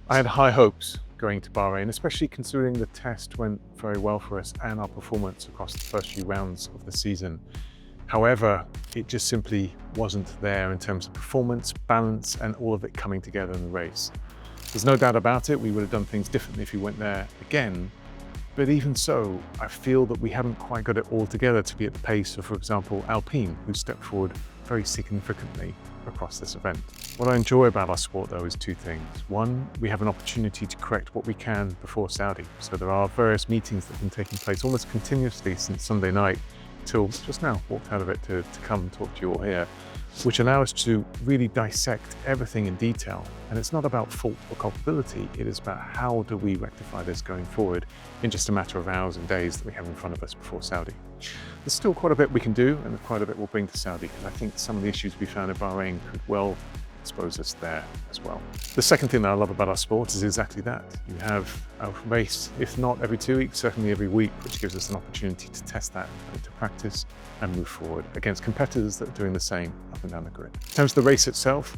I had high hopes going to Bahrain, especially considering the test went very well for us and our performance across the first few rounds of the season. However, it just simply wasn't there in terms of performance, balance, and all of it coming together in the race. There's no doubt about it, we would have done things differently if we went there again. But even so, I feel that we haven't quite got it all together to be at the pace of, for example, Alpine, who stepped forward very significantly across this event. What I enjoy about our sport, though, is two things. One, we have an opportunity to correct what we can before Saudi. So there are various meetings that have been taking place almost continuously since Sunday night till just now, walked out of it to come and talk to you all here, which allow us to really dissect everything in detail. And it's not about fault or culpability, it is about how do we rectify this going forward in just a matter of hours and days that we have in front of us before Saudi. There's still quite a bit we can do, and quite a bit we'll bring to Saudi, because I think some of the issues we found in Bahrain could well expose us there as well. The second thing that I love about our sport is exactly that. You have a race, if not every 2 weeks, certainly every week, which gives us an opportunity to test that, to practice and move forward against competitors that are doing the same up and down the grid. In terms of the race itself,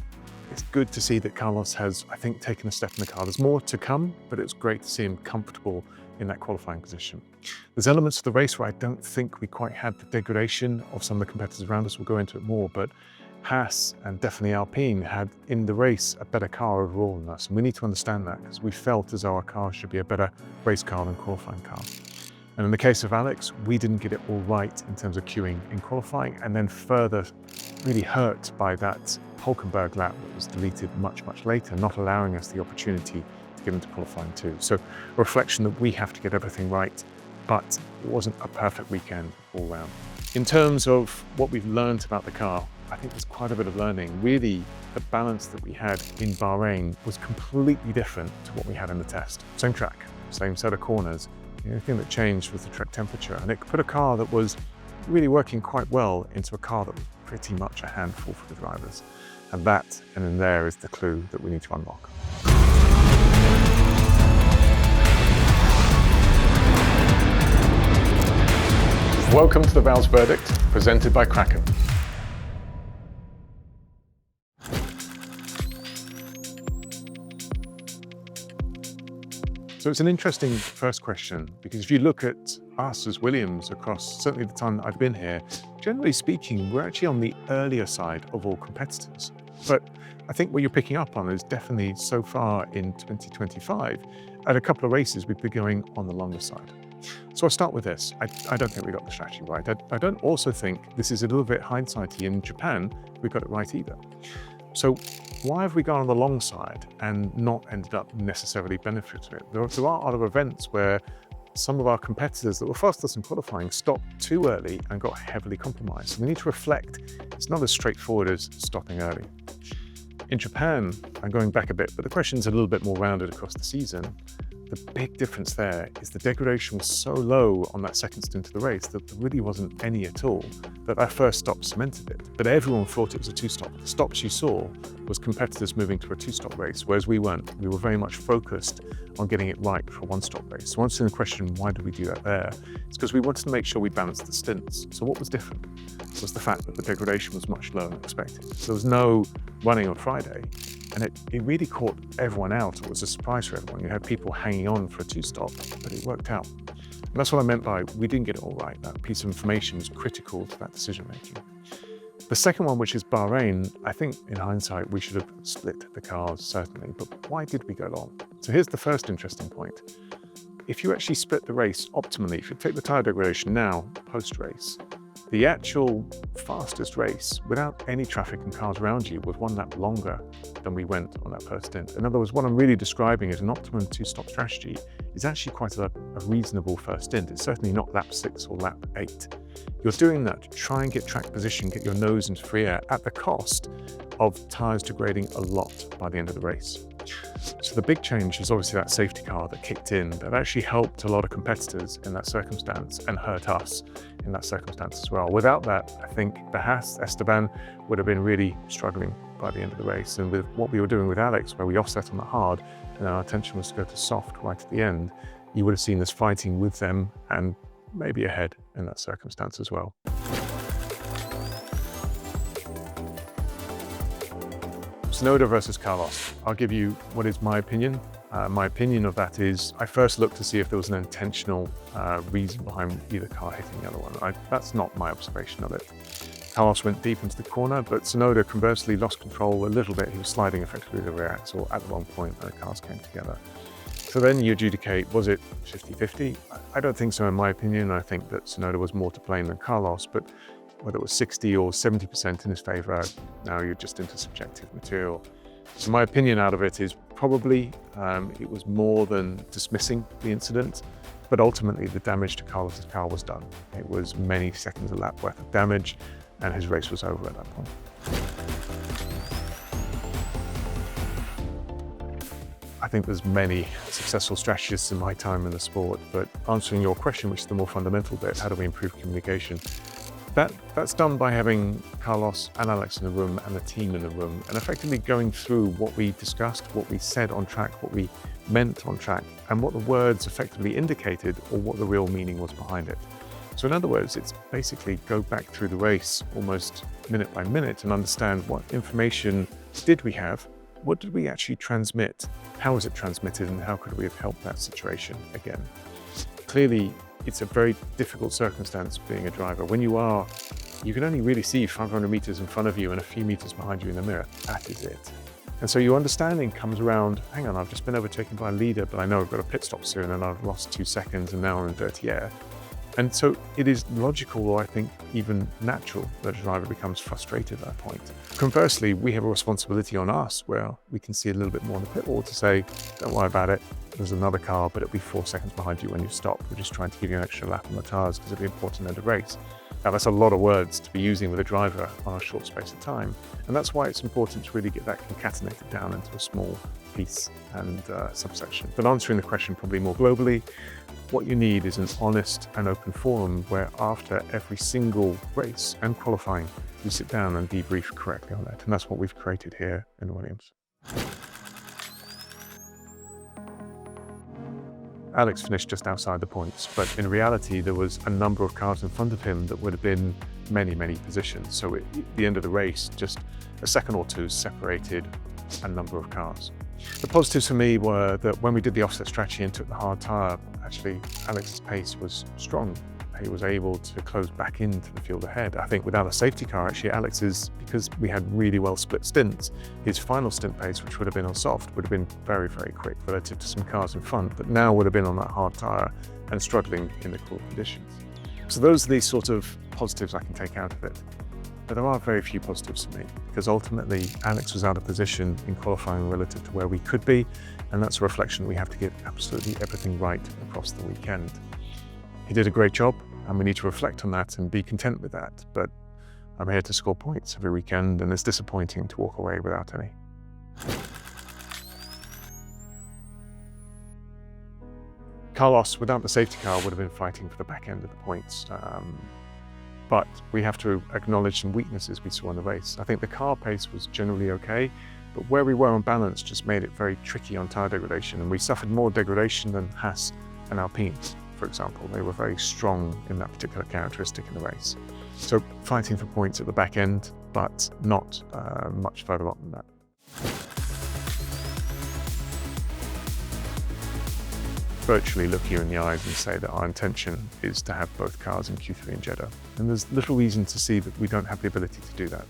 it's good to see that Carlos has, I think, taken a step in the car. There's more to come, but it's great to see him comfortable in that qualifying position. There's elements of the race where I don't think we quite had the degradation of some of the competitors around us. We'll go into it more, but Haas and definitely Alpine had in the race a better car overall than us. And we need to understand that, because we felt as though our car should be a better race car than qualifying car. And in the case of Alex, we didn't get it all right in terms of queuing in qualifying, and then further really hurt by that Hulkenberg lap that was deleted much, much later, not allowing us the opportunity to get into qualifying too. So a reflection that we have to get everything right, but it wasn't a perfect weekend all round. In terms of what we've learned about the car, I think there's quite a bit of learning. Really, the balance that we had in Bahrain was completely different to what we had in the test. Same track, same set of corners. The only thing that changed was the track temperature, and it put a car that was really working quite well into a car that was pretty much a handful for the drivers. And that, and in there, is the clue that we need to unlock. Welcome to the Vowles Verdict, presented by Kraken. So it's an interesting first question, because if you look at us as Williams across certainly the time that I've been here, generally speaking, we're actually on the earlier side of all competitors. But I think what you're picking up on is definitely so far in 2025, at a couple of races, we've been going on the longer side. So I'll start with this. I don't think we got the strategy right. I don't also think this is a little bit hindsighty. In Japan, we got it right either. So why have we gone on the long side and not ended up necessarily benefiting from it? There are other events where some of our competitors that were fastest in qualifying stopped too early and got heavily compromised. So we need to reflect. It's not as straightforward as stopping early. In Japan, I'm going back a bit, but the question's a little bit more rounded across the season. The big difference there is the degradation was so low on that second stint of the race that there really wasn't any at all, that our first stop cemented it. But everyone thought it was a two-stop. The stops you saw was competitors moving to a two-stop race, whereas we weren't. We were very much focused on getting it right for a one-stop race. So answering the question, why did we do that there? It's because we wanted to make sure we balanced the stints. So what was different was the fact that the degradation was much lower than expected. So there was no running on Friday. And it really caught everyone out. It was a surprise for everyone. You had people hanging on for a two-stop, but it worked out. And that's what I meant by we didn't get it all right. That piece of information was critical to that decision-making. The second one, which is Bahrain, I think in hindsight, we should have split the cars, certainly. But why did we go long? So here's the first interesting point. If you actually split the race optimally, if you take the tyre degradation now, post-race, the actual fastest race, without any traffic and cars around you, was 1 lap longer than we went on that first stint. In other words, what I'm really describing as an optimum two-stop strategy is actually quite a reasonable first stint. It's certainly not lap 6 or lap 8. You're doing that to try and get track position, get your nose into free air at the cost of tyres degrading a lot by the end of the race. So the big change is obviously that safety car that kicked in, that actually helped a lot of competitors in that circumstance and hurt us in that circumstance as well. Without that, I think the Haas Esteban would have been really struggling by the end of the race. And with what we were doing with Alex, where we offset on the hard and our intention was to go to soft right at the end, you would have seen us fighting with them and maybe ahead in that circumstance as well. Tsunoda versus Carlos. I'll give you what is my opinion. My opinion of that is I first looked to see if there was an intentional reason behind either car hitting the other one. That's not my observation of it. Carlos went deep into the corner, but Tsunoda conversely lost control a little bit. He was sliding effectively the rear axle at the wrong point when the cars came together. So then you adjudicate, was it 50-50? I don't think so in my opinion. I think that Tsunoda was more to blame than Carlos, but whether it was 60 or 70% in his favor, now you're just into subjective material. So my opinion out of it is probably it was more than dismissing the incident, but ultimately the damage to Carlos's car was done. It was many seconds a lap worth of damage, and his race was over at that point. I think there's many successful strategists in my time in the sport, but answering your question, which is the more fundamental bit, how do we improve communication? That's done by having Carlos and Alex in the room and the team in the room, and effectively going through what we discussed, what we said on track, what we meant on track, and what the words effectively indicated or what the real meaning was behind it. So in other words, it's basically go back through the race almost minute by minute and understand what information did we have, what did we actually transmit, how was it transmitted, and how could we have helped that situation again. Clearly, it's a very difficult circumstance being a driver. When you can only really see 500 meters in front of you and a few meters behind you in the mirror. That is it. And so your understanding comes around, hang on, I've just been overtaken by a leader, but I know I've got a pit stop soon and I've lost 2 seconds and now I'm in dirty air. And so it is logical, or I think even natural, that a driver becomes frustrated at that point. Conversely, we have a responsibility on us where we can see a little bit more in the pit wall to say, don't worry about it, there's another car, but it'll be 4 seconds behind you when you stop. We're just trying to give you an extra lap on the tires because it'll be important in the race. Now that's a lot of words to be using with a driver on a short space of time. And that's why it's important to really get that concatenated down into a small piece and subsection. But answering the question probably more globally, what you need is an honest and open forum where after every single race and qualifying, you sit down and debrief correctly on it. And that's what we've created here in Williams. Alex finished just outside the points, but in reality, there was a number of cars in front of him that would have been many, many positions. So at the end of the race, just a second or two separated a number of cars. The positives for me were that when we did the offset strategy and took the hard tyre, actually Alex's pace was strong. He was able to close back into the field ahead. I think without a safety car, actually Alex's, because we had really well split stints, his final stint pace, which would have been on soft, would have been very, very quick relative to some cars in front, but now would have been on that hard tyre and struggling in the cool conditions. So those are the sort of positives I can take out of it. But there are very few positives for me, because ultimately Alex was out of position in qualifying relative to where we could be, and that's a reflection we have to get absolutely everything right across the weekend. He did a great job, and we need to reflect on that and be content with that, but I'm here to score points every weekend, and it's disappointing to walk away without any. Carlos, without the safety car, would have been fighting for the back end of the points. But we have to acknowledge some weaknesses we saw in the race. I think the car pace was generally okay, but where we were on balance just made it very tricky on tyre degradation, and we suffered more degradation than Haas and Alpine, for example. They were very strong in that particular characteristic in the race. So fighting for points at the back end, but not much further on than that. Virtually look you in the eyes and say that our intention is to have both cars in Q3 in Jeddah. And there's little reason to see that we don't have the ability to do that.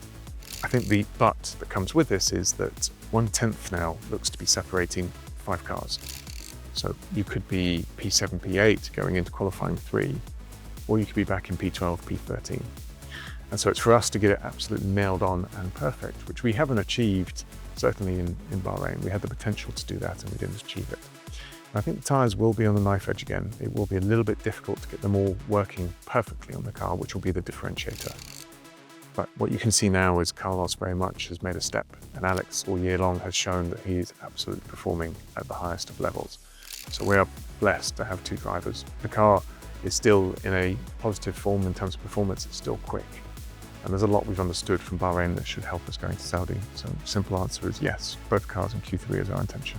I think the but that comes with this is that 1/10 now looks to be separating 5 cars. So you could be P7, P8 going into qualifying 3, or you could be back in P12, P13. And so it's for us to get it absolutely nailed on and perfect, which we haven't achieved, certainly in Bahrain. We had the potential to do that and we didn't achieve it. I think the tyres will be on the knife edge again. It will be a little bit difficult to get them all working perfectly on the car, which will be the differentiator. But what you can see now is Carlos very much has made a step, and Alex all year long has shown that he is absolutely performing at the highest of levels. So we are blessed to have 2 drivers. The car is still in a positive form in terms of performance. It's still quick. And there's a lot we've understood from Bahrain that should help us going to Saudi. So simple answer is yes, both cars in Q3 is our intention.